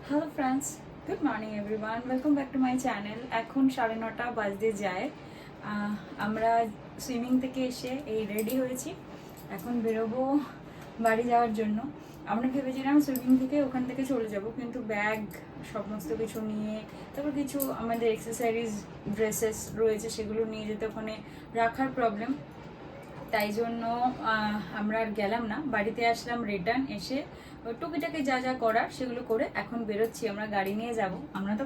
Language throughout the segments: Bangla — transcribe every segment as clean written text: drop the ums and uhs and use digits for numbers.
Hello friends, good morning everyone, welcome back to my channel. এখন 9:30 বাজতে যায়। আমরা সুইমিং থেকে এসে এই রেডি হয়েছি, এখন বেরোবো বাড়ি যাওয়ার জন্য। আমরা ভেবেছিলাম সুইমিং থেকে ওখান থেকে চলে যাব, কিন্তু ব্যাগ সমস্ত কিছু নিয়ে, তারপর কিছু আমাদের এক্সারসাইজ ড্রেসেস রয়েছে সেগুলো নিয়ে যেতে ওখানে রাখার প্রবলেম, তাই জন্য আমরা আর গেলাম না। বাড়িতে আসলাম, রিটার্ন এসে টুকিটাকি যা যা করার সেগুলো করে এখন বেরোচ্ছি। আমরা গাড়ি নিয়ে যাব। আমরা তো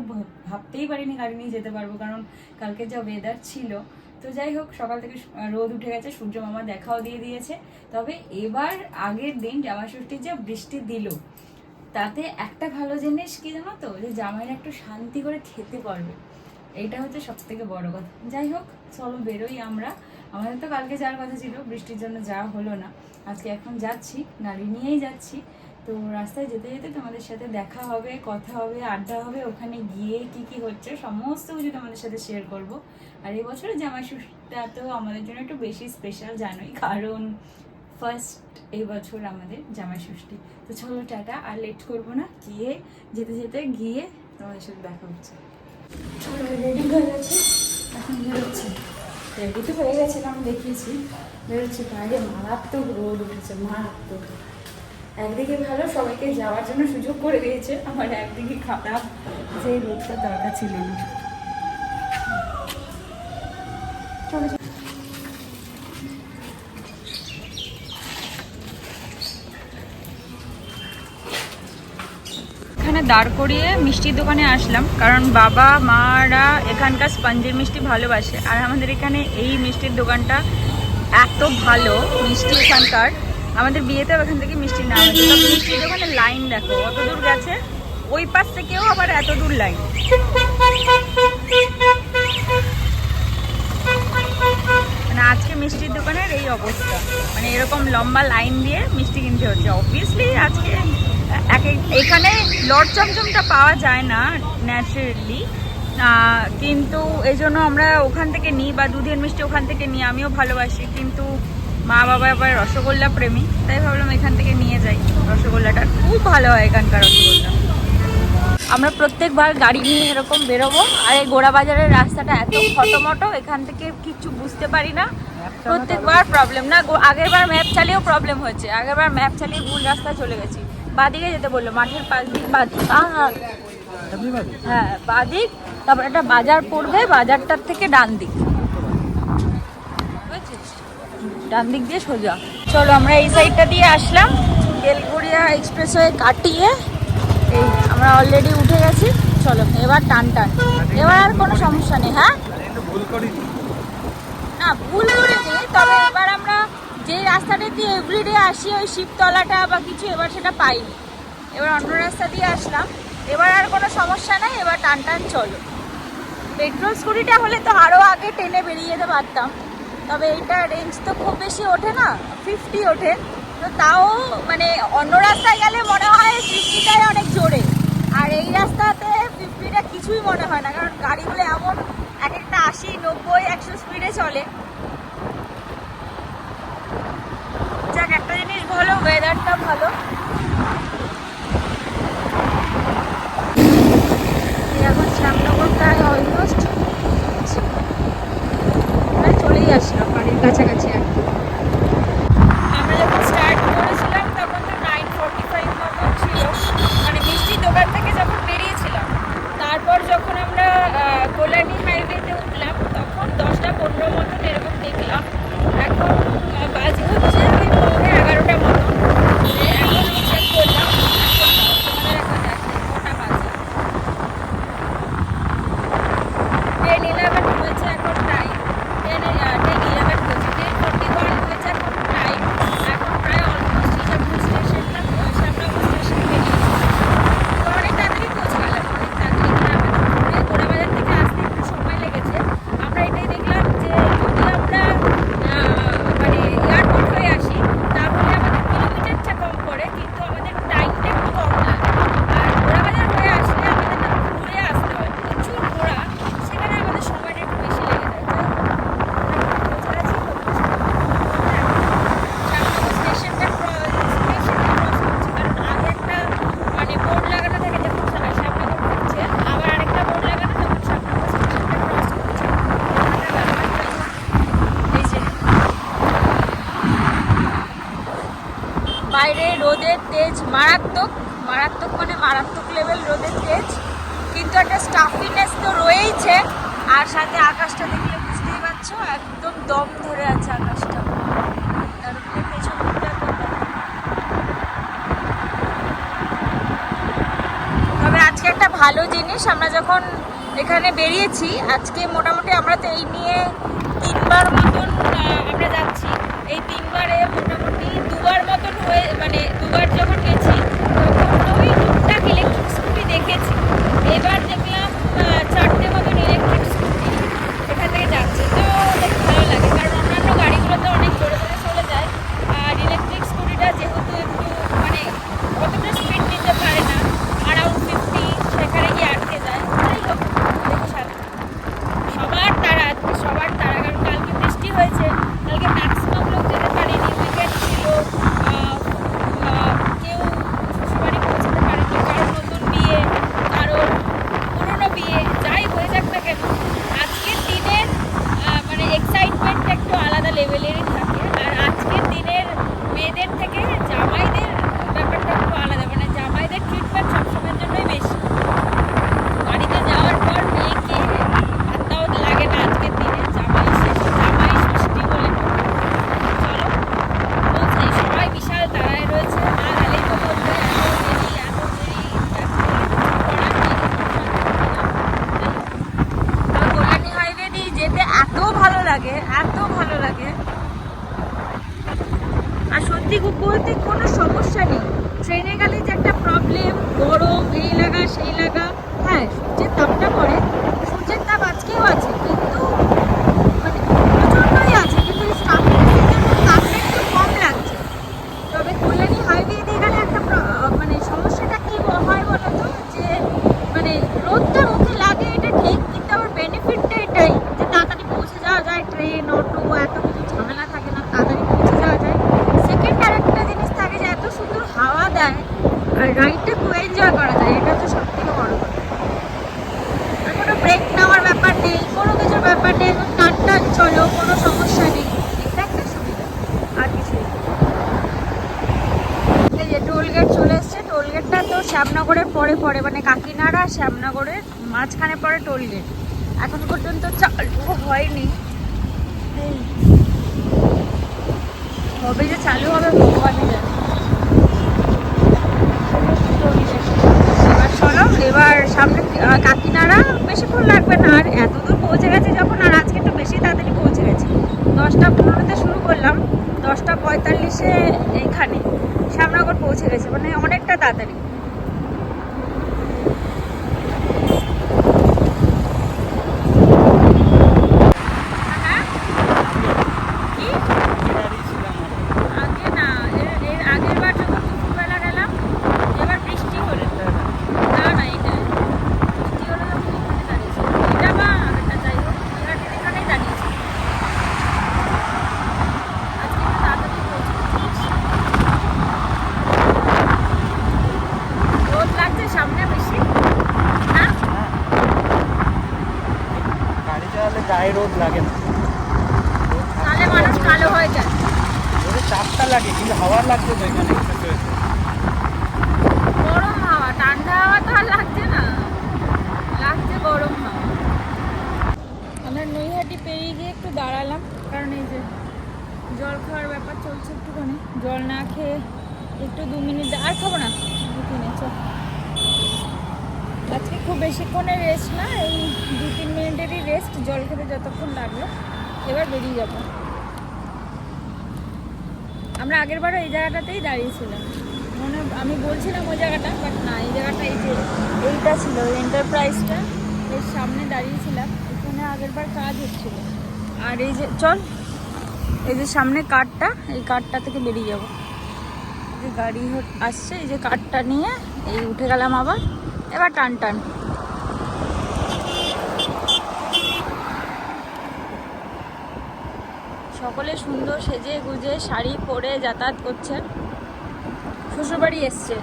ভাবতেই পারিনি গাড়ি নিয়ে যেতে পারবো, কারণ কালকে যা ওয়েদার ছিল। তো যাই হোক, সকাল থেকে রোদ উঠে গেছে, সূর্য মামা দেখাও দিয়ে দিয়েছে। তবে এবার আগের দিন জামাই ষষ্ঠীর যা বৃষ্টি দিল, তাতে একটা ভালো জিনিস কি জানো তো, যে জামাইরা একটু শান্তি করে খেতে পারবে, এইটা হচ্ছে সব থেকে বড় কথা। যাই হোক, চলো বেরোই আমরা। আমাদের তো কালকে যাওয়ার কথা ছিল, বৃষ্টির জন্য যাওয়া হলো না। আজকে এখন যাচ্ছি, গাড়ি নিয়েই যাচ্ছি। তো রাস্তায় যেতে যেতে তোমাদের সাথে দেখা হবে, কথা হবে, আড্ডা হবে। ওখানে গিয়ে কি কি হচ্ছে সমস্ত কিছু তোমাদের সাথে শেয়ার করব। আর এই বছরের জামাই ষষ্ঠীটা তো আমাদের জন্য একটু বেশি স্পেশাল, জানোই, কারণ ফার্স্ট এই বছর আমাদের জামাই ষষ্ঠী। তো চলো টাটা, আর লেট করবো না, যেতে যেতে গিয়ে তোমাদের সাথে দেখা হচ্ছে। চলো, রেডি হয়ে গেছে, এখন বেরোচ্ছি। রেডি তো হয়ে গেছিলাম, দেখিয়েছি। বেরোচ্ছি, বাইরে মারাত্মক রোদ উঠেছে, মারাত্মক। একদিকে ভালো, সবাইকে যাওয়ার জন্য সুযোগ করে দিয়েছে, আমার একদিকে খারাপ, যে রোদটা দরকার ছিল না। চলো এখানে দাঁড় করিয়ে মিষ্টির দোকানে আসলাম, কারণ বাবা মারা এখানকার স্পঞ্জের মিষ্টি ভালোবাসে। আর আমাদের এখানে এই মিষ্টির দোকানটা এত ভালো মিষ্টি এখানকার, আমাদের বিয়েতেও এখান থেকে মিষ্টি নেওয়া হয়েছে। তবে মিষ্টির দোকানে লাইন দেখো, অত দূর গেছে, ওই পাশ থেকেও আবার এত দূর লাইন। মানে আজকে মিষ্টির দোকানের এই অবস্থা, মানে এরকম লম্বা লাইন দিয়ে মিষ্টি কিনতে হচ্ছে। অবভিয়াসলি আজকে এখানে লট চমচমটা পাওয়া যায় না ন্যাচারালি, কিন্তু এই জন্য আমরা ওখান থেকে নিই, বা দুধের মিষ্টি ওখান থেকে নিই। আমিও ভালোবাসি, কিন্তু মা বাবা আবার রসগোল্লা প্রেমী, তাই ভাবলাম এখান থেকে নিয়ে যাই। রসগোল্লাটা খুব ভালো হয় এখানকার রসগোল্লা। আমরা প্রত্যেকবার গাড়ি নিয়ে এরকম বেরোবো, আর এই গোড়া বাজারের রাস্তাটা এত খটোমটো, এখান থেকে কিচ্ছু বুঝতে পারি না, প্রত্যেকবার প্রবলেম। না, আগের বার ম্যাপ চালিয়েও প্রবলেম হয়েছে, আগের বার ম্যাপ চালিয়ে ভুল রাস্তায় চলে গেছি। বাদিকে যেতে বললো, মাঠের পাশ দিক বাদিক, হ্যাঁ বাদিক, তারপর একটা বাজার পড়বে, বাজারটার থেকে ডান দিক, বুঝেছিস, ডান দিক দিয়ে সোজা। চলো আমরা এই সাইডটা দিয়ে আসলাম, বেলঘরিয়া এক্সপ্রেসওয়ে কাটিয়ে এই আমরা অলরেডি উঠে গেছি। চলো এবার টান টান, এবার আর কোনো সমস্যা নেই। হ্যাঁ, না ভুল করিনি, তবে এবার আমরা যে রাস্তাটা দিয়ে এভরিডে আসি, ওই শিবতলাটা বা কিছু, এবার সেটা পাইনি। এবার অন্য রাস্তা দিয়ে আসলাম, এবার আর কোনো সমস্যা নাই, এবার টান টান চলো। পেট্রোল স্কুটিটা হলে তো আরও আগে টেনে বেরিয়ে যেতে পারতাম, তবে এইটা রেঞ্জ তো খুব বেশি ওঠে না, 50 ওঠে। তো তাও মানে অন্য রাস্তায় গেলে মনে হয় 50টাই অনেক জোরে, আর এই রাস্তাতে 50টা কিছুই মনে হয় না, কারণ গাড়িগুলো এমন এক একটা 80, 90, 100 স্পিডে চলে। যাক, একটা জিনিস ভালো, ওয়েদারটা ভালো। এখন শ্যামনগর প্রায় অলমোস্ট চলেই আসলাম, বাড়ির কাছাকাছি একদম। আমরা যখন স্টার্ট করেছিলাম তখন তো 9:45 মতো ছিল, মানে মিষ্টির দোকান থেকে যখন বেরিয়েছিলাম। তারপর যখন আমরা কল্যাণী হাইওয়েতে উঠলাম তখন 10:15 মতন এরকম দেখলাম। এখন বাজে হচ্ছে ওই 11:30 মতো। এখন আমি চেক করলাম, তোমাদের এখন দেখো কটা বাজে, 10:11 হয়েছে এখন টাইম, 10:11 হয়েছে, মারাত্মক মানে মারাত্মক লেভেল রোদের তেজ, কিন্তু একটা স্টাফিনেস তো রয়েইছে। আর সাথে আকাশটা দেখলে বুঝতেই পারছো একদম দম ধরে আছে আকাশটা। তার উপরে পেছন দিকটা তবে আজকে একটা ভালো জিনিস, আমরা যখন এখানে বেরিয়েছি আজকে মোটামুটি আমরা তো এই নিয়ে 3বার মতন আমরা যাচ্ছি। এই 3বারে মোটামুটি 2বার মতন হয়ে মানে 2বার যখন গেছি তখন ওই টুকটাক ইলেকট্রিক স্কুটি দেখেছি। এবার দেখলাম 4টে মতন ইলেকট্রিক স্কুটি এখান থেকে যাচ্ছে, তো বেশ ভালো লাগে। কারণ অন্যান্য গাড়িগুলো তো অনেক জোরে জোরে চলে যায়, আর ইলেকট্রিক স্কুটিটা যেহেতু একটু মানে অতটা স্পিড নিতে পারে না, অ্যারাউন্ড 50 সেখানে গিয়ে আটকে যায়। যাই হোক দেখে সাথে সবার তারা, আজকে সবার তারা, কারণ কালকে বৃষ্টি হয়েছে, কালকে ম্যাক্সিমাম লোক যেতে পারেনি, উইকেন্ড ছিল, কেউ শ্বশুরবাড়ি পৌঁছাতে পারেনি, কারোর নতুন বিয়ে, কারোর পুরোনো বিয়ে, যাই হয়ে যাক না কেন আজকের দিনের মানে এক্সাইটমেন্ট একটু আলাদা লেভেলেরই থাকে। আর আজকের দিনের মেয়েদের থেকে জামাইদের ব্যাপারটা একটু আলাদা, মানে জামাইদের ট্রিটমেন্ট সবসময়ের জন্যই বেশি। বাড়িতে যাওয়ার পর মেয়েকে হাতটাও লাগে না আজকের দিনে, জামাই ষষ্ঠী বলে। চলো পৌঁছাই, সবাই বিশাল তাড়ায় রয়েছে, না গেলেই তো বলবে এত দেরি কল্যাণী হাইওয়ে দিয়ে যেতে এত ভালো লাগে, এত ভালো লাগে। আর সত্যি বলতে কোনো সমস্যা নেই। ট্রেনে গেলে যে একটা প্রবলেম, গরম, এই লাগা সেই লাগা, হ্যাঁ সূর্যের তাপটা পড়ে, সূর্যের তাপ আজকেও আছে, কিন্তু মানে প্রচণ্ডই আছে, কিন্তু স্টাফিংয়ের জন্য তাপটা একটু কম লাগছে। তবে কল্যাণী হাইওয়ে দিয়ে গেলে একটা মানে সমস্যাটা কী হয় বলো তো, যে মানে রোদটা মুখে লাগে এটা ঠিক, কিন্তু আবার বেনিফিটটা এটাই যে তাড়াতাড়ি পৌঁছে যাওয়া যায়, ট্রেন অটো এত কিছু ঝামেলা থাকে না, তাড়াতাড়ি পৌঁছে যাওয়া যায়। সেকেন্ড আর একটা জিনিস থাকে যে এত সুন্দর হাওয়া দেয় আর রাইডটা খুব এনজয় করা যায়, এটা হচ্ছে সব থেকে বড় কথা। আর কোনো ব্রেক নেওয়ার ব্যাপার নেই, কোনো কিছুর ব্যাপার নেই, টান চলো, কোনো সমস্যা নেই, এটা একটা সুবিধা, আর কিছু নেই। এই যে টোল গেট চলে এসছে, টোল গেটটা তো শ্যামনগরের পরে মানে কাকিনাড়া শ্যামনগরের মাঝখানে পড়ে টোল গেট, এখন পর্যন্ত চালু হয়নি। কবে যে চালু হবে ভগবানই জানে। এবার চলো, এবার সামনে কাকিনাড়া, বেশিক্ষণ লাগবে না, আর এত দূর পৌঁছে গেছে যখন, আর আজকে তো বেশি তাড়াতাড়ি পৌঁছে গেছে। 10টা 15-তে শুরু করলাম, 10টা 45-এ এইখানে শ্যামনগর পৌঁছে গেছে, মানে অনেকটা তাড়াতাড়ি। গায়ে রোদ লাগে না, তাহলে মানুষ কালো হয়ে যায়। রোদে চাপটা লাগে, কিন্তু হাওয়া লাগছে তো এখানে গরম হাওয়া, ঠান্ডা হাওয়া তো আর লাগছে না, লাগছে গরম হাওয়া। আমরা নৈহাটি পেরিয়ে গিয়ে একটু দাঁড়ালাম, কারণ এই যে জল খাওয়ার ব্যাপার চলছে একটুখানি, জল না খেয়ে একটু 2 মিনিট আর খাবো না, 2-3 চল। আজকে খুব বেশিক্ষণের রেস্ট না, এই 2-3 মিনিটেরই রেস্ট, জল খেতে যতক্ষণ লাগলো। এবার বেরিয়ে যাব। আমরা আগেরবারও এই জায়গাটাতেই দাঁড়িয়েছিলাম, আমি বলছিলাম ওই জায়গাটা, বাট না, এই জায়গাটা এই যে এইটা ছিল এন্টারপ্রাইজটা, এর সামনে দাঁড়িয়েছিলাম, এখানে আগেরবার কাজ হচ্ছিল। আর এই যে চল, এই যে সামনে কারটা, এই কারটা থেকে বেরিয়ে যাব। যে গাড়ি আসছে, এই যে কারটা নিয়ে এই উঠে গেলাম আবার, এবার টান। সকলে সুন্দর সেজে গুজে শাড়ি পরে যাতায়াত করছে, শ্বশুরবাড়ি এসছে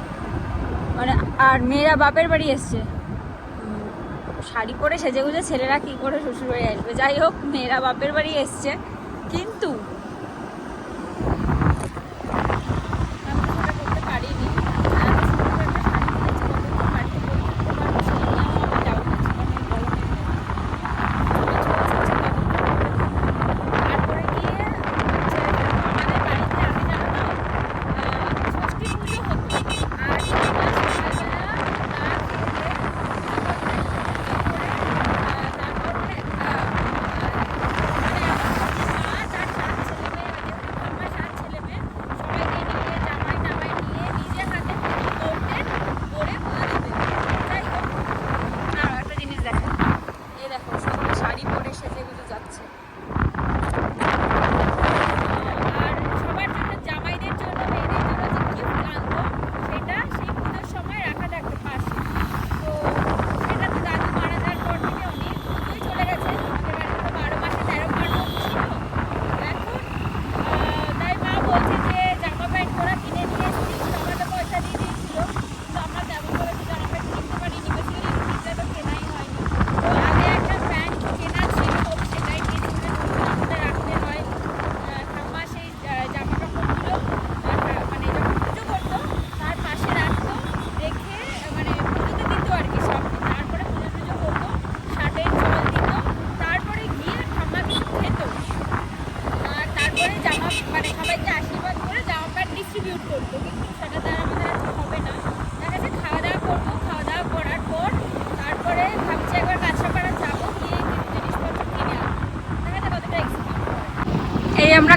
মানে, আর মেয়েরা বাপের বাড়ি এসছে। শাড়ি পরে সেজে গুজে ছেলেরা কি করে শ্বশুরবাড়ি আসবে? যাই হোক, মেয়েরা বাপের বাড়ি এসছে, কিন্তু আমি সেটা করতে পারিনি।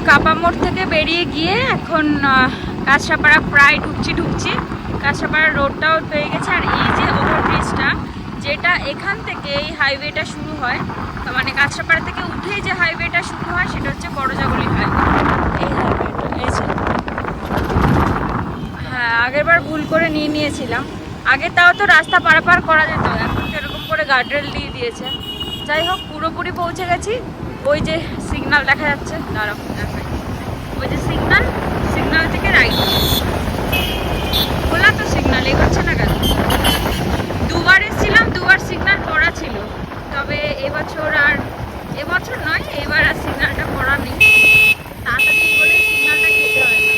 কাপা মোড় থেকে বেরিয়ে গিয়ে এখন কাঁচরাপাড়া প্রায় ঢুকছি। কাঁচরাপাড়া রোডটাও পেয়ে গেছে। আর এই যে ওভারব্রিজটা, যেটা এখান থেকে এই হাইওয়েটা শুরু হয়, মানে কাঁচরাপাড়া থেকে উঠেই যে হাইওয়েটা শুরু হয় সেটা হচ্ছে বড়জাগলি হাইওয়ে। এই হাইওয়েটা এই যে, হ্যাঁ আগেরবার ভুল করে নিয়েছিলাম। আগে তাও তো রাস্তা পারাপার করা যেত, এখন তো এরকম করে গার্ডরেল দিয়ে দিয়েছে। যাই হোক, পুরোপুরি পৌঁছে গেছি। ওই যে সিগন্যাল দেখা যাচ্ছে, দাঁড়াও দেখাই। ওই যে সিগন্যাল থেকে রাইট। খোলা তো সিগন্যাল, এগোচ্ছে না কেন? দুবার এসেছিলাম, দুবার সিগন্যাল পড়া ছিল। তবে এবছর নয়, এবার আর সিগন্যালটা পড়া নেই। তাড়াতাড়ি বলে সিগন্যালটা খেতে হয় না।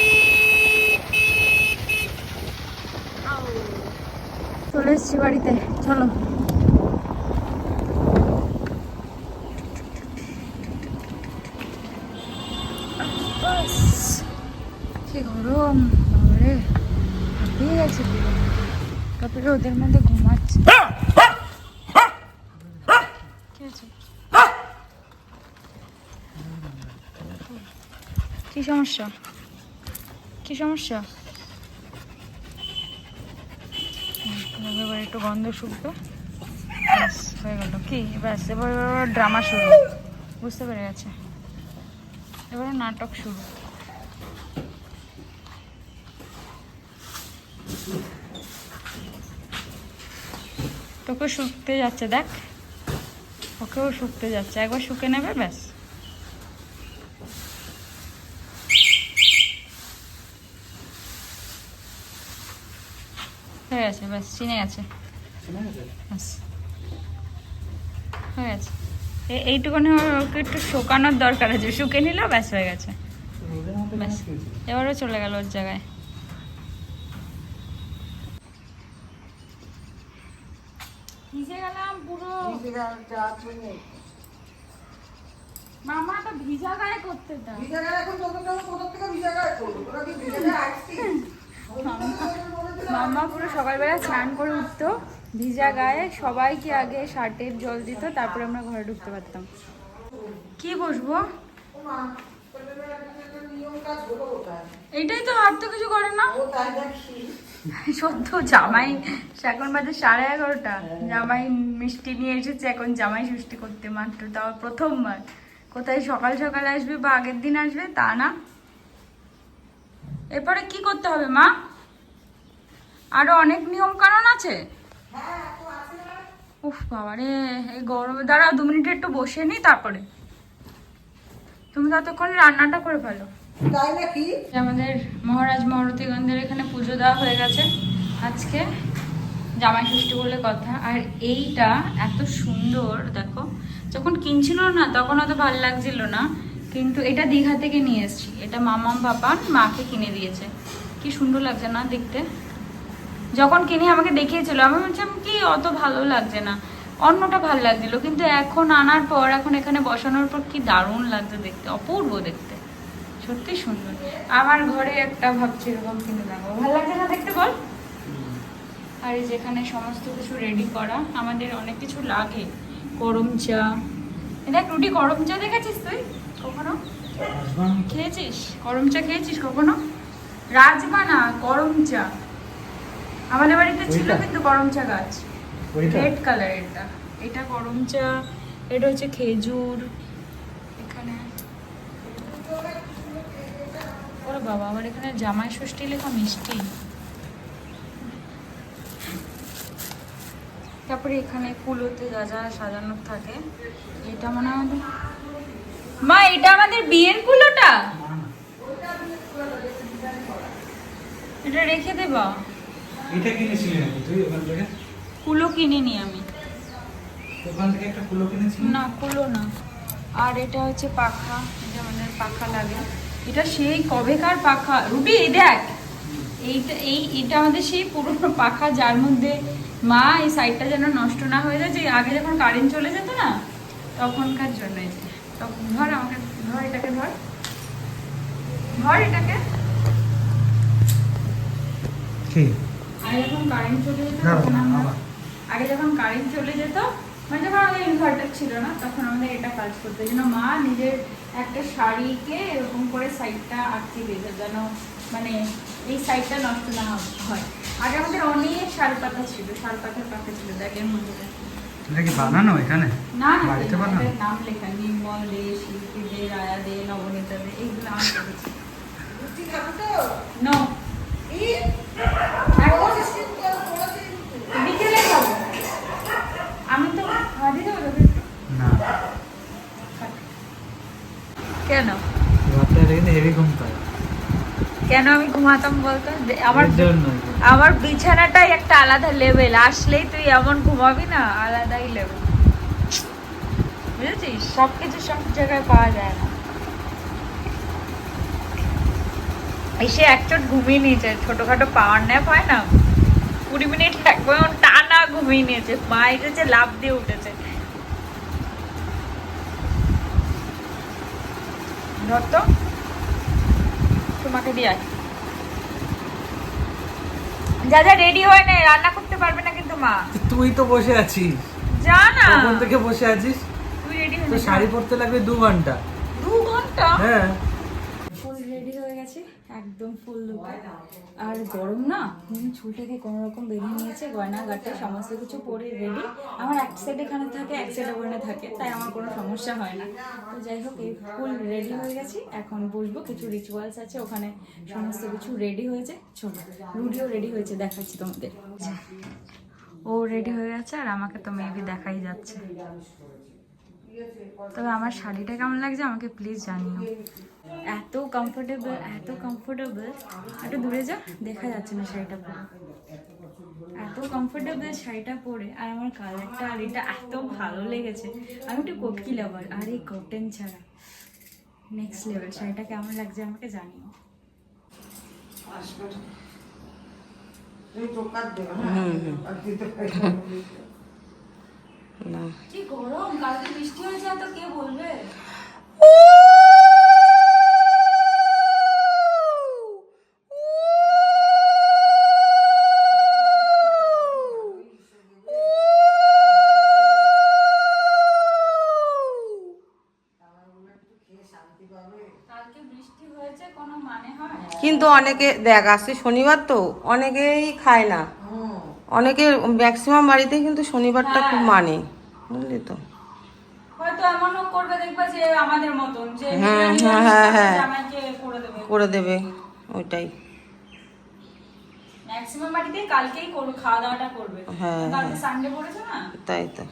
চলে এসছি বাড়িতে, চলো। কি গরম বাবারে, হাঁপিয়ে গেছে পুরো। তারপরে ওদের মধ্যে ঘুমাচ্ছে। কি সমস্যা? এবার একটু গন্ধ শুকবে, ব্যাস হয়ে গেল। কি ব্যাস, এবার ড্রামা শুরু, বুঝতে পেরে গেছে। এবারে নাটক শুরু। তোকে শুকতে যাচ্ছে, দেখ, ওকেও শুকতে যাচ্ছে। একবার শুকে নেবে, ব্যাস। হয়ে গেছে, ব্যাস চিনে গেছে, ব্যাস হয়ে গেছে। এইটুকুনি ওকে একটু শুকানোর দরকার আছে, শুকে নিল, ব্যাস হয়ে গেছে। ব্যাস এবারও চলে গেল ওর জায়গায়। ভিজে গেলাম পুরো। মামা তো ভিজা গায়ে করতে দাও। মামা পুরো সকালবেলা স্নান করে উঠতো ভিজা গায়ে, সবাইকে আগে শার্টের জল দিত, তারপরে আমরা ঘরে ঢুকতে পারতাম। কি বসবো? এইটাই তো, আর তো কিছু করে না। সত্য, জামাই এখন বাজে 11:30। জামাই মিষ্টি নিয়ে এসেছে, এখন জামাই ষষ্ঠী করতে মাত্র, তাও প্রথমবার। কোথায় সকাল সকাল আসবে বা আগের দিন আসবে তা না। এরপরে কি করতে হবে মা? আরো অনেক নিয়ম কানুন আছে। উফ বাবারে, এই গরমে। দাঁড়াও 2 মিনিট একটু বসে নি, তারপরে তুমি ততক্ষণ রান্নাটা করে ফেলো। আমাদের মহারাজ মহারথীগণদের এখানে পুজো দেওয়া হয়ে গেছে আজকে, জামাই ষষ্ঠী বলে কথা। আর এইটা এত সুন্দর, দেখো, যখন কিনছিল না তখন অত ভালো লাগছিল না, কিন্তু এটা দীঘা থেকে নিয়ে এসেছি। এটা মামাম পাপান মাকে কিনে দিয়েছে। কি সুন্দর লাগছে না দেখতে? যখন কিনে আমাকে দেখিয়েছিল, আমি বলছিলাম কি অত ভালো লাগছে না, অন্যটা ভালো লাগছিল, কিন্তু এখন আনার পর, এখন এখানে বসানোর পর কি দারুণ লাগছে দেখতে, অপূর্ব দেখতে, সত্যি সুন্দর। আমার ঘরে একটা ভাবছি এরকম কিনে দেবো, ভালো লাগছে না দেখতে, বল? আর এই যেখানে সমস্ত কিছু রেডি করা, আমাদের অনেক কিছু লাগে। গরম চা, দেখ রুটি, গরম চা দেখেছিস তুই কখনো? খেয়েছিস গরম চা? খেয়েছিস কখনো? রাজমা না, গরম চা। আমাদের বাড়িতে ছিল কিন্তু গরম চা গাছ, রেড কালার। এটা গরম চা। এটা হচ্ছে খেজুর। এখানে ওরে বাবা, আবার এখানে জামাই ষষ্ঠী লেখা মিষ্টি। তারপরে এখানে কুলোতে যা যা সাজানো থাকে। এটা মনে হয় মা, এটা আমাদের বিয়ের কুলোটা, এটা রেখে দেবা। এটা কিনেছিলি নাকি তুই ওখান থেকে? কুলো কিনিনি আমি, ওখান থেকে একটা কুলো কিনেছিলি? না কুলো না। আর এটা হচ্ছে পাখা, এটা আমাদের পাখা লাগে। এটা সেই কবেকার পাখা রুটি, এই দেখ, এটা আমাদের সেই পুরোনো পাখা, যার মধ্যে মা এই সাইডটা যেন নষ্ট না হয়ে যায়, যে আগে যখন কারেন্ট চলে যেত না তখনকার জন্য। তখন ধর আমাকে, ধর এটাকে, ধর এটাকে। আগে যখন কারেন্ট চলে যেত তখন আগে যখন কারেন্ট চলে যেত, মানে যখন আমাদের ইনভার্টার ছিল না, তখন আমাদের এটা কাজ করতো। এই জন্য মা নিজের একটা শাড়িকে এরকম করে সাইডটা আটকে দিয়েছে যেন মানে এই সাইডটা নষ্ট না হয়। আগে আমাদের অনেক শালপাতা ছিল, শালপাতার পাতা ছিল, দেখেন মধ্যে এটা কি বানানো এখানে? না না, বাড়িতে বানানো? এটার নাম লেখা নির্মল দে, শিল্পী দে, রায়া দে, নবনীতা দে, এইগুলো আমি করেছি। নো বিকেলে খাবো আমি তো ভাজি দেবো তোকে একটু। না, কেন রাতে রেখে হেভি ঘুম পায়। কেন আমি ঘুমাতাম বলতো? আমার এর জন্য। আমার বিছানাটাই একটা আলাদা লেভেল, আসলেই তুই এমন ঘুমাবি না, আলাদাই লেভেল, বুঝেছিস? সবকিছু সব জায়গায় পাওয়া যায় না। এসে একচোট ঘুমিয়ে নিয়েছে, ছোটখাটো পাওয়ার ন্যাপ হয় না, 20 মিনিট একবার টানা ঘুমিয়ে নিয়েছে, মা এসেছে লাফ দিয়ে উঠেছে। ধর তো তোমাকে দিয়ে আয়। যা যা রেডি হয় না, রান্না করতে পারবে না কিন্তু মা। তুই তো বসে আছিস, যা না, কখন থেকে বসে আছিস? তুই রেডি তো হয়ে শাড়ি পরতে লাগবে 2 ঘন্টা। 2 ঘন্টা? হ্যাঁ, ফুল রেডি হয়ে গেছে, একদম ফুল লুকে। আর গরম না, চুলটাকে কোনো রকম বেঁধে নিয়েছে, গয়না গাটে সমস্ত কিছু পরে রেডি। আমার এক সাইড এখানে থাকে, এক সাইড ওখানে থাকে, তাই আমার কোনো সমস্যা হয় না। তো যাই হোক, এই ফুল রেডি হয়ে গেছি, এখন বসবো, কিছু রিচুয়ালস আছে ওখানে, সমস্ত কিছু রেডি হয়েছে। চলো, রুডিও রেডি হয়েছে, দেখাচ্ছি তোমাদের। ও রেডি হয়ে গেছে, আর আমাকে তো মেবি দেখাই যাচ্ছে। তবে আমার শাড়িটা কেমন লাগছে আমাকে প্লিজ জানিও। এত কমফোর্টেবল, এত কমফোর্টেবল। একটু দূরে যা, দেখা যাচ্ছে না শাড়িটা পরে। এত কমফোর্টেবল শাড়িটা পরে, আর আমার কালারটা আর এটা এত ভালো লেগেছে। আমি একটু কটকি লাভার, আর এই কটন ছাড়া নেক্সট লেভেল। শাড়িটা কেমন লাগছে আমাকে জানিও। কি গরম, কালকে বৃষ্টি হয়েছে, তো কে বলবে? কালকে বৃষ্টি হয়েছে কোনো মানে হয়? কিন্তু অনেকে দেখ, আজকে শনিবার তো অনেকেই খায় না, অনেকে ম্যাক্সিমাম বাড়িতেই কিন্তু শনিবারটা খুব মানে, বুঝলি তো। হয়তো এমনও করবে, দেখবা যে আমাদের মতন যে হ্যাঁ, বিরিয়ানি হ্যাঁ, হ্যাঁ, হ্যাঁ। জামাইকে করে দেবে। করে দেবে, ওইটাই। ম্যাক্সিমাম বাড়িতে কালকেই খাওয়া দাওয়াটা করবে। হ্যাঁ, কালকে হ্যাঁ। সানডে পড়েছে না। তাই তো।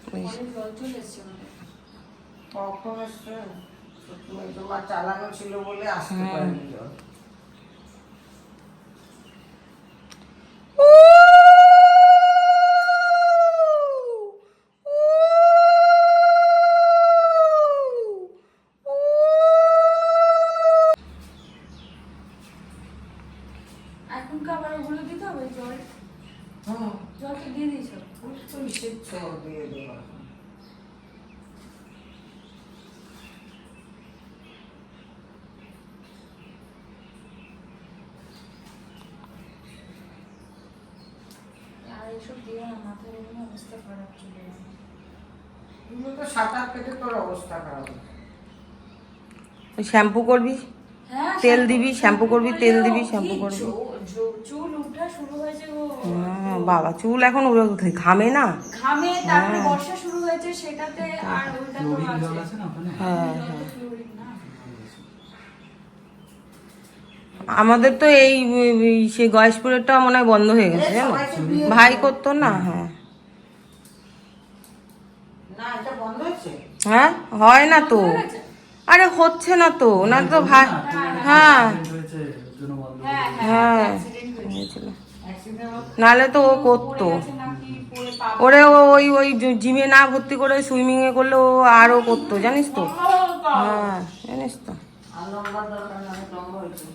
কলের জল চলে এসছে আমাদের। কখন এসছে? তোমার চালানো ছিল বলে আসতে পারেনি জল। এখন কি আবার ওগুলো দিতে হবে জল? জল তো দিয়ে দিয়েছো। তো ইসের জল দিয়ে দেওয়া। আর এসব দিয়ে না, মাথার এমনি অবস্থা খারাপ চলে যাবে। এগুলো তো সাঁতার কেটে তোর অবস্থা খারাপ। শ্যাম্পু করবি, হ্যাঁ, তেল দিবি, শ্যাম্পু করবি, তেল দিবি, কি শ্যাম্পু করবি। চুল উঠা শুরু হয়েছে গো। বাবা, চুল এখন ঘামে না। ঘামে, তারপরে বর্ষা শুরু হয়েছে সেটাতে, আর ওইটা তো ক্লোরিন জল আছে। আছে না ওখানে? হ্যাঁ, জল তো হ্যাঁ। ফ্লোরিন না। আমাদের তো এই সেই গয়েশপুরেরটা মনে হয় বন্ধ হয়ে গেছে, জানো, ভাই করতো না। হ্যাঁ, না, এটা বন্ধ হয়েছে। হ্যাঁ, হয় না তো, হয়ে গেছে? আরে হচ্ছে না তো, না তো ভাই। হ্যাঁ, হয়েছে, ওর জন্য বন্ধ করে হ্যাঁ, দিয়েছে। হ্যাঁ, হ্যাঁ, accident হয়েছে। হয়েছিল। অ্যাক্সিডেন্ট নাহলে তো ও পড়ে করতো। গেছে নাকি, পড়ে পা ওরে ওই ওই জিমে না ভর্তি করে সুইমিং এ করলে ও আরো করতো, জানিস তো। হ্যাঁ, জানিস তো। আর লম্বা দরকার না, অনেক লম্বা হয়েছে।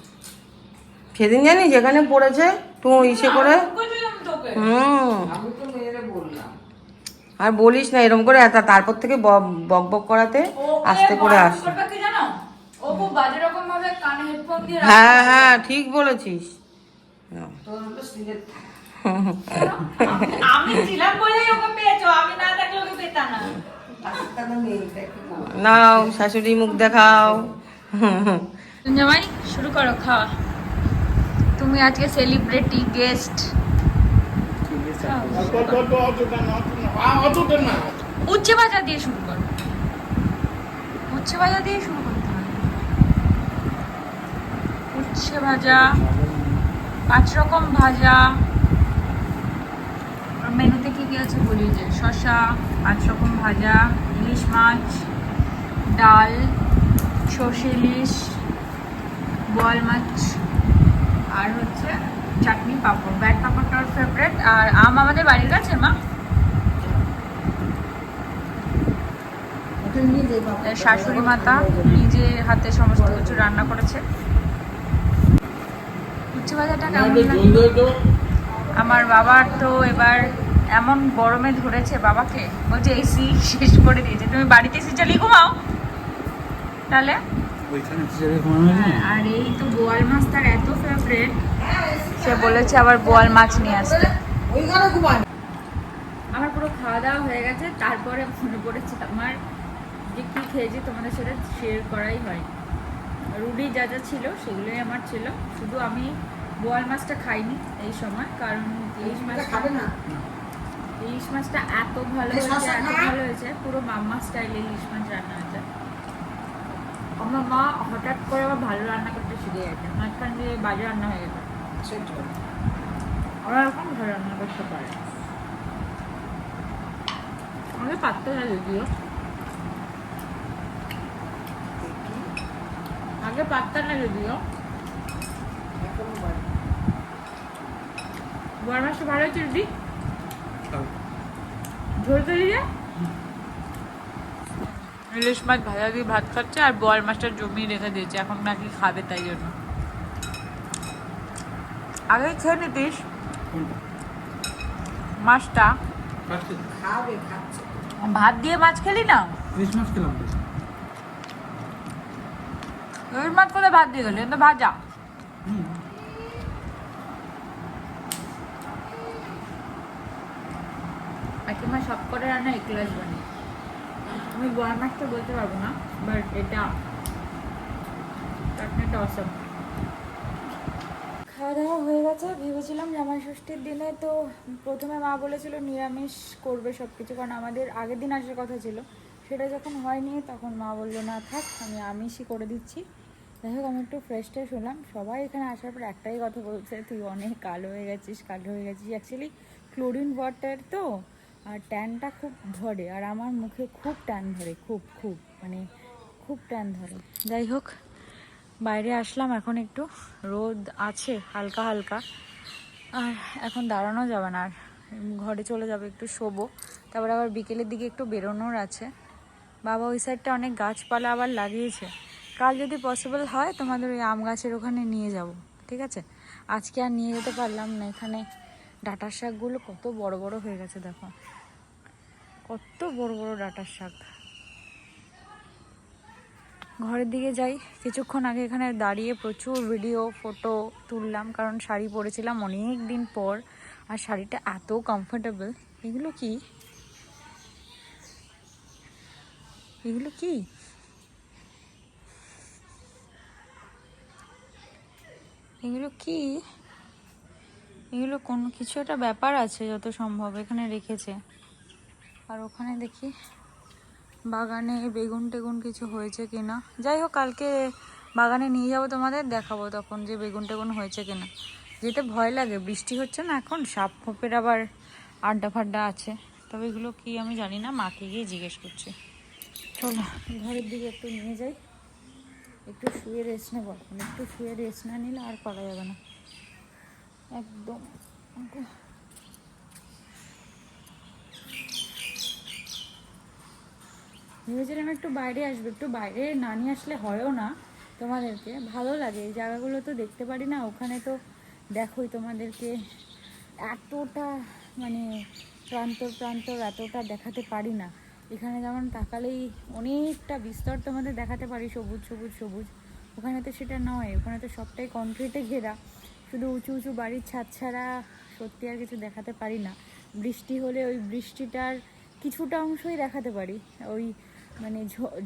সেদিন জানি যেখানে পড়েছে তুই ইসে করে। আমি তো মেয়েরে বললাম। আর বলিস না এরকম করে, তারপর থেকে বক বক করাতে আস্তে করে আসে। কি জানো, ও খুব বাজে রকম ভাবে কানে হেডফোন দিয়ে হ্যাঁ হ্যাঁ ঠিক বলেছিস। তোর হলো সিলেট আমি ছিলাম বলেই ওকে পেয়েছো, আমি না থাকলে ওকে পেতা না। ডাক্তার নেই এটা কি না? নাও শাশুড়ি মুখ দেখাও। জামাই শুরু করো খাওয়া, তুমি আজকে সেলিব্রিটি গেস্ট। উচ্ছে ভাজা দিয়ে শুরু করো, উচ্ছে ভাজা দিয়ে শুরু করতে হবে। উচ্ছে ভাজা, 5 রকম ভাজা। আর মেনুতে কি কি আছে বলি, যে শসা, 5 রকম ভাজা, ইলিশ মাছ, ডাল, সর্ষে ইলিশ, বোয়াল মাছ, আর হচ্ছে চাটনি, পাঁপড়। Bat পাঁপড়টা favourite. আর আম আমাদের বাড়ির কাছে মা ওটা নিয়ে যাই বাবা। শাশুড়ি মাতা নিজে হাতে সমস্ত কিছু রান্না করেছে। উচ্ছে ভাজাটা কেমন লাগলো? আমার বাবার তো এবার এমন গরমে ধরেছে, বাবাকে বলছে এসি শেষ করে দিয়েছে। তুমি বাড়িতে এসি চালিয়ে ঘুমাও তাহলে। হ্যাঁ, আর এই তো বোয়াল মাছ তার এত ফেভারিট, সে বলেছে আবার বোয়াল মাছ নিয়ে আসতে। ওই ঘরে ঘুমায়। আমার পুরো খাওয়া দাওয়া হয়ে গেছে, তারপরে মনে পড়েছে আমার যে কী খেয়েছি তোমাদের সাথে শেয়ার করাই হয়। রুটি যা যা ছিল সেগুলোই আমার ছিল, শুধু আমি বোয়াল মাছটা খাইনি এই সময়, কারণ ইলিশ মাছ খাবে না? ইলিশ মাছটা এত ভালো হয়েছে, এত ভালো হয়েছে, পুরো মাম্মা স্টাইলে ইলিশ মাছ রান্না হয়েছে। আমার মা হঠাৎ করে আবার ভালো রান্না করতে শিখে গেছে, মাঝখান দিয়ে বাজে রান্না হয়ে গেছে। সেটাই। আমরা এরকম ভালো রান্না করতে পারে, আমাদের পারতো না যদিও, আগে পারতাম না যদিও। এখনো বাড়ি। বোয়াল মাছটা ভালো হয়েছে দিদি, ঝোল তৈরি যায়। ইলিশ মাছ ভাজা দিয়ে ভাত খাচ্ছে, আর বোয়াল মাছটা জমিয়ে রেখে দিয়েছে, এখন নাকি খাবে তাই জন্য। আগেই খেয়ে নিতিস মাছটা, খাবে, খাচ্ছে। ভাত দিয়ে মাছ খেলি না। ইলিশ মাছ খেলাম তো। ইলিশ মাছ করে ভাত দিয়ে গেলি, কিন্তু ভাজা। কাকিমা সব করে রান্না এক গ্লাস বানিয়ে, আমি বোয়াল মাছটা বলতে পারবো না, বাট এটা চাটনিটা অসম। খাওয়া দাওয়া হয়ে গেছে। ভেবেছিলাম জামাই ষষ্ঠীর দিনে তো প্রথমে মা বলেছিল নিরামিষ করবে সব কিছু, কারণ আমাদের আগের দিন আসার কথা ছিল। সেটা যখন হয়নি তখন মা বললো না থাক, আমি আমিষই করে দিচ্ছি। যাই হোক, আমি একটু ফ্রেশ ট্রেশ হলাম। সবাই এখানে আসার পর একটাই কথা বলছে, তুই অনেক কালো হয়ে গেছিস, কালো হয়ে গেছিস। অ্যাকচুয়ালি ক্লোরিন ওয়াটার তো, আর ট্যানটা খুব ধরে, আর আমার মুখে খুব ট্যান ধরে, খুব খুব মানে খুব ট্যান ধরে। যাই হোক, বাইরে আসলাম, এখন একটু রোদ আছে হালকা হালকা, আর এখন দাঁড়ানো যাবে না, আর ঘরে চলে যাবে, একটু শোবো। তারপর আবার বিকেলের দিকে একটু বেরোনোর আছে। বাবা ওই সাইডটা অনেক গাছপালা আবার লাগিয়েছে, কাল যদি পসিবল হয় তোমাদের ওই আম গাছের ওখানে নিয়ে যাব, ঠিক আছে? আজকে আর নিয়ে যেতে পারলাম না। এখানে ডাঁটার শাকগুলো কত বড় বড় হয়ে গেছে, দেখো কত বড় বড় ডাঁটার শাক। ঘরের দিকে যাই, কিছুক্ষণ আগে এখানে দাঁড়িয়ে প্রচুর ভিডিও ফটো তুললাম, কারণ শাড়ি পরেছিলাম অনেক দিন পর, আর শাড়িটা এত কমফোর্টেবল। এগুলো কি, এগুলো কি? এগুলো কি? এগুলো কোনো কিছু একটা ব্যাপার আছে যত সম্ভব, এখানে রেখেছে। আর ওখানে দেখি বাগানে বেগুন টেগুন কিছু হয়েছে কিনা। যাই হোক, কালকে বাগানে নিয়ে যাবো, তোমাদের দেখাবো তখন যে বেগুন টেগুন হয়েছে কিনা। যেতে ভয় লাগে, বৃষ্টি হচ্ছে না এখন, সাপ খোপের আবার আড্ডা ফাড্ডা আছে। তবে এগুলো কি আমি জানি না, মাকে গিয়ে জিজ্ঞেস করছি। চলো ঘরের দিকে একটু নিয়ে যাই, একটু শুয়ে রেস্ট নেবো। একটু শুয়ে রেস্ট না নিলে আর করা যাবে না একদম। ভেবেছিলাম একটু বাইরে আসবে, একটু বাইরে না নিয়ে আসলে হয়ও না। তোমাদেরকে ভালো লাগে, এই জায়গাগুলো তো দেখতে পারি না। ওখানে তো দেখোই তোমাদেরকে এতটা মানে প্রান্তর প্রান্তর এতটা দেখাতে পারি না। এখানে যেমন তাকালেই অনেকটা বিস্তর তোমাদের দেখাতে পারি, সবুজ সবুজ সবুজ। ওখানে তো সেটা নয়, ওখানে তো সবটাই কংক্রিটে ঘেরা, শুধু উঁচু উঁচু বাড়ির ছাদ ছাড়া সত্যি আর কিছু দেখাতে পারি না। বৃষ্টি হলে ওই বৃষ্টিটার কিছুটা অংশই দেখাতে পারি, ওই মানে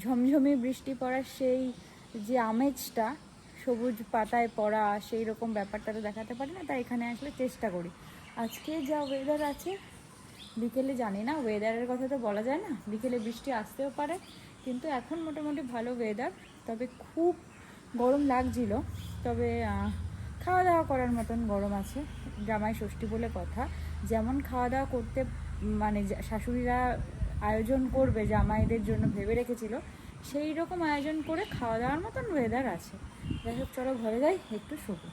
ঝমঝমে বৃষ্টি পড়ার সেই যে আমেজটা, সবুজ পাতায় পড়া, সেই রকম ব্যাপারটা তো দেখাতে পারি না, তাই এখানে আসলে চেষ্টা করি। আজকে যা ওয়েদার আছে, বিকেলে জানি না, ওয়েদারের কথা তো বলা যায় না, বিকেলে বৃষ্টি আসতেও পারে, কিন্তু এখন মোটামুটি ভালো ওয়েদার। তবে খুব গরম লাগছিল, তবে খাওয়া দাওয়া করার মতন গরম আছে। জামাই ষষ্ঠী বলে কথা, যেমন খাওয়া দাওয়া করতে মানে শাশুড়িরা আয়োজন করবে জামাইদের জন্য ভেবে রেখেছিল, সেই রকম আয়োজন করে খাওয়া দাওয়ার মতন ওয়েদার আছে। যাই হোক, চলো ঘরে যাই, একটু শোবো।